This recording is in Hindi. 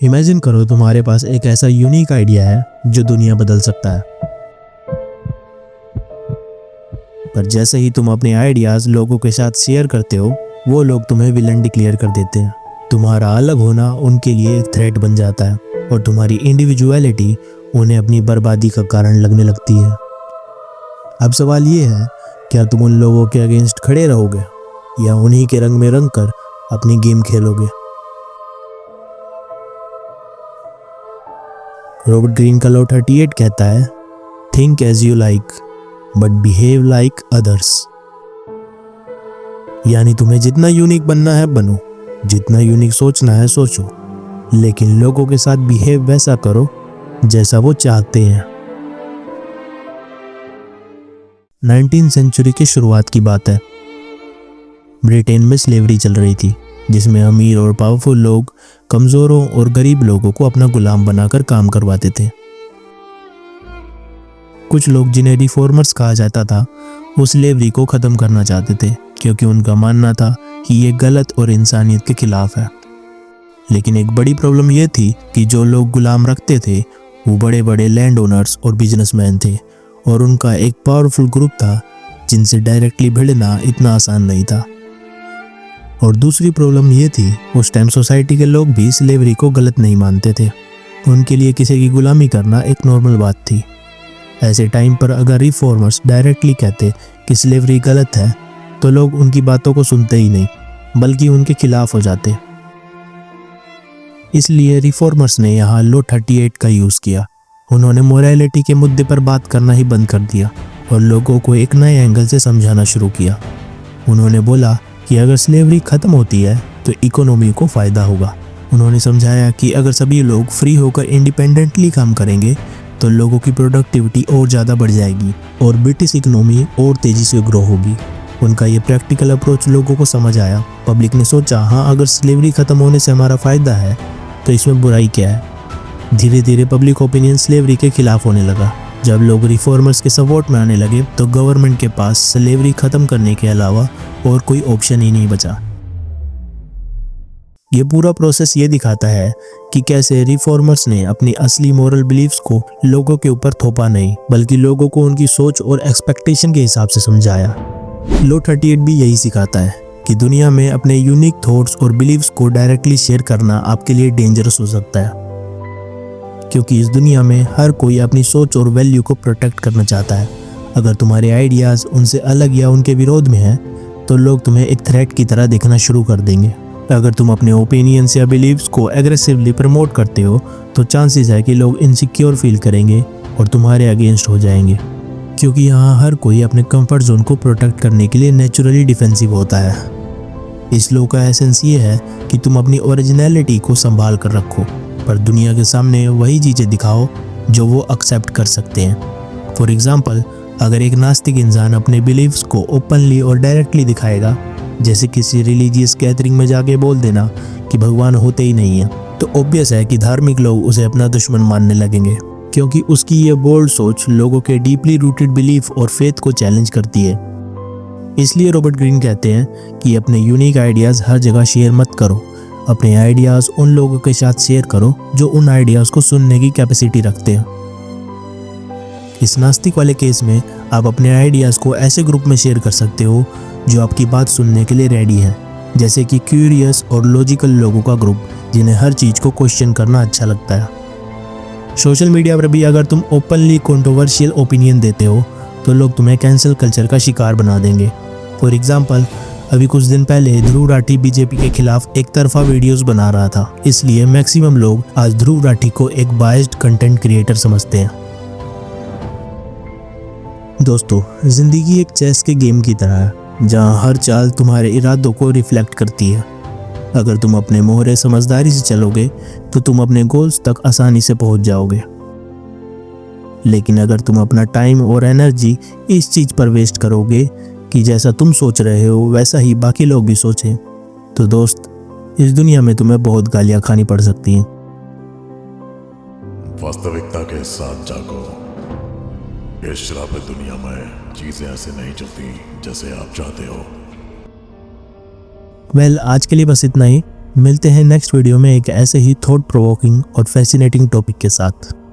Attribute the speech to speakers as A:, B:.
A: इमेजिन करो तुम्हारे पास एक ऐसा यूनिक आइडिया है जो दुनिया बदल सकता है, पर जैसे ही तुम अपने आइडियाज लोगों के साथ शेयर करते हो, वो लोग तुम्हें विलन डिक्लेयर कर देते हैं। तुम्हारा अलग होना उनके लिए एक थ्रेट बन जाता है और तुम्हारी इंडिविजुअलिटी उन्हें अपनी बर्बादी का कारण लगने लगती है। अब सवाल ये है, क्या तुम उन लोगों के अगेंस्ट खड़े रहोगे या उन्हीं के रंग में रंग कर अपनी गेम खेलोगे? रॉबर्ट ग्रीन का लॉ 38 कहता है, think as you like but behave like others. यानी तुम्हें जितना यूनिक बनना है बनो, जितना यूनिक सोचना है सोचो, लेकिन लोगों के साथ बिहेव वैसा करो जैसा वो चाहते हैं। 19वीं सेंचुरी की शुरुआत की बात है। ब्रिटेन में स्लेवरी चल रही थी, जिसमें अमीर और पावरफुल लोग कमजोरों और गरीब लोगों को अपना गुलाम बनाकर काम करवाते थे। कुछ लोग, जिन्हें रिफॉर्मर्स कहा जाता था, उस स्लेवरी को खत्म करना चाहते थे क्योंकि उनका मानना था कि ये गलत और इंसानियत के खिलाफ है। लेकिन एक बड़ी प्रॉब्लम ये थी कि जो लोग गुलाम रखते थे वो बड़े बड़े लैंड ओनर्स और बिजनेसमैन थे, और उनका एक पावरफुल ग्रुप था जिनसे डायरेक्टली भिड़ना इतना आसान नहीं था। और दूसरी प्रॉब्लम ये थी, उस टाइम सोसाइटी के लोग भी स्लेवरी को गलत नहीं मानते थे। उनके लिए किसी की गुलामी करना एक नॉर्मल बात थी। ऐसे टाइम पर अगर रिफॉर्मर्स डायरेक्टली कहते कि स्लेवरी गलत है, तो लोग उनकी बातों को सुनते ही नहीं, बल्कि उनके खिलाफ हो जाते। इसलिए रिफॉर्मर्स ने यहाँ लॉ 38 का यूज़ किया। उन्होंने मोरालिटी के मुद्दे पर बात करना ही बंद कर दिया और लोगों को एक नए एंगल से समझाना शुरू किया। उन्होंने बोला कि अगर स्लेवरी ख़त्म होती है तो इकोनॉमी को फ़ायदा होगा। उन्होंने समझाया कि अगर सभी लोग फ्री होकर इंडिपेंडेंटली काम करेंगे तो लोगों की प्रोडक्टिविटी और ज़्यादा बढ़ जाएगी और ब्रिटिश इकोनॉमी और तेज़ी से ग्रो होगी। उनका ये प्रैक्टिकल अप्रोच लोगों को समझ आया। पब्लिक ने सोचा, हाँ, अगर स्लेवरी ख़त्म होने से हमारा फ़ायदा है तो इसमें बुराई क्या है। धीरे धीरे पब्लिक ओपिनियन स्लेवरी के खिलाफ होने लगा। जब लोग रिफॉर्मर्स के सपोर्ट में आने लगे तो गवर्नमेंट के पास स्लेवरी ख़त्म करने के अलावा और कोई ऑप्शन ही नहीं बचा। ये पूरा प्रोसेस ये दिखाता है कि कैसे रिफॉर्मर्स ने अपनी असली मोरल बिलीफ्स को लोगों के ऊपर थोपा नहीं, बल्कि लोगों को उनकी सोच और एक्सपेक्टेशन के हिसाब से समझाया। लॉ 38 भी यही सिखाता है कि दुनिया में अपने यूनिक थॉट्स और बिलीव्स को डायरेक्टली शेयर करना आपके लिए डेंजरस हो सकता है, क्योंकि इस दुनिया में हर कोई अपनी सोच और वैल्यू को प्रोटेक्ट करना चाहता है। अगर तुम्हारे आइडियाज़ उनसे अलग या उनके विरोध में हैं, तो लोग तुम्हें एक थ्रेट की तरह देखना शुरू कर देंगे। अगर तुम अपने ओपिनियंस या बिलीव्स को एग्रेसिवली प्रमोट करते हो तो चांसेस है कि लोग इनसिक्योर फील करेंगे और तुम्हारे अगेंस्ट हो जाएंगे, क्योंकि यहाँ हर कोई अपने कंफर्ट जोन को प्रोटेक्ट करने के लिए नेचुरली डिफेंसिव होता है। इस लॉ का एसेंस ये है कि तुम अपनी ओरिजिनलिटी को संभाल कर रखो, पर दुनिया के सामने वही चीज़ें दिखाओ जो वो एक्सेप्ट कर सकते हैं। फॉर एग्जाम्पल, अगर एक नास्तिक इंसान अपने बिलीव्स को ओपनली और डायरेक्टली दिखाएगा, जैसे किसी रिलीजियस गैदरिंग में जाके बोल देना कि भगवान होते ही नहीं है, तो ऑब्वियस है कि धार्मिक लोग उसे अपना दुश्मन मानने लगेंगे, क्योंकि उसकी ये बोल्ड सोच लोगों के डीपली रूटेड बिलीफ और फेथ को चैलेंज करती है। इसलिए रॉबर्ट ग्रीन कहते हैं कि अपने यूनिक आइडियाज़ हर जगह शेयर मत करो। अपने आइडियाज़ उन लोगों के साथ शेयर करो जो उन आइडियाज़ को सुनने की कैपेसिटी रखते हैं। इस नास्तिक वाले केस में आप अपने आइडियाज़ को ऐसे ग्रुप में शेयर कर सकते हो जो आपकी बात सुनने के लिए रेडी है, जैसे कि क्यूरियस और लॉजिकल लोगों का ग्रुप जिन्हें हर चीज़ को क्वेश्चन करना अच्छा लगता है। सोशल मीडिया पर भी अगर तुम ओपनली कंट्रोवर्शियल ओपिनियन देते हो तो लोग तुम्हें कैंसिल कल्चर का शिकार बना देंगे। फॉर एग्जाम्पल, अभी कुछ दिन पहले ध्रुव राठी बीजेपी के खिलाफ एक तरफा वीडियोस बना रहा था, इसलिए मैक्सिमम लोग आज ध्रुव राठी को एक बायस्ड कंटेंट क्रिएटर समझते हैं। दोस्तों, जिंदगी एक चेस के गेम की तरह है, जहां हर चाल तुम्हारे इरादों को रिफ्लेक्ट करती है। अगर तुम अपने मोहरे समझदारी से चलोगे तो तुम अपने गोल्स तक आसानी से पहुंच जाओगे, लेकिन अगर तुम अपना टाइम और एनर्जी इस चीज़ पर वेस्ट करोगे कि जैसा तुम सोच रहे हो वैसा ही बाकी लोग भी सोचें, तो दोस्त, इस दुनिया में तुम्हें बहुत गालियां खानी पड़ सकती हैं।
B: वास्तविकता के साथ जागो। इस श्रापित दुनिया में चीजें ऐसे नहीं चलती जैसे आप चाहते हो।
A: आज के लिए बस इतना ही। मिलते हैं नेक्स्ट वीडियो में एक ऐसे ही थॉट प्रोवोकिंग और फैसिनेटिंग टॉपिक के साथ।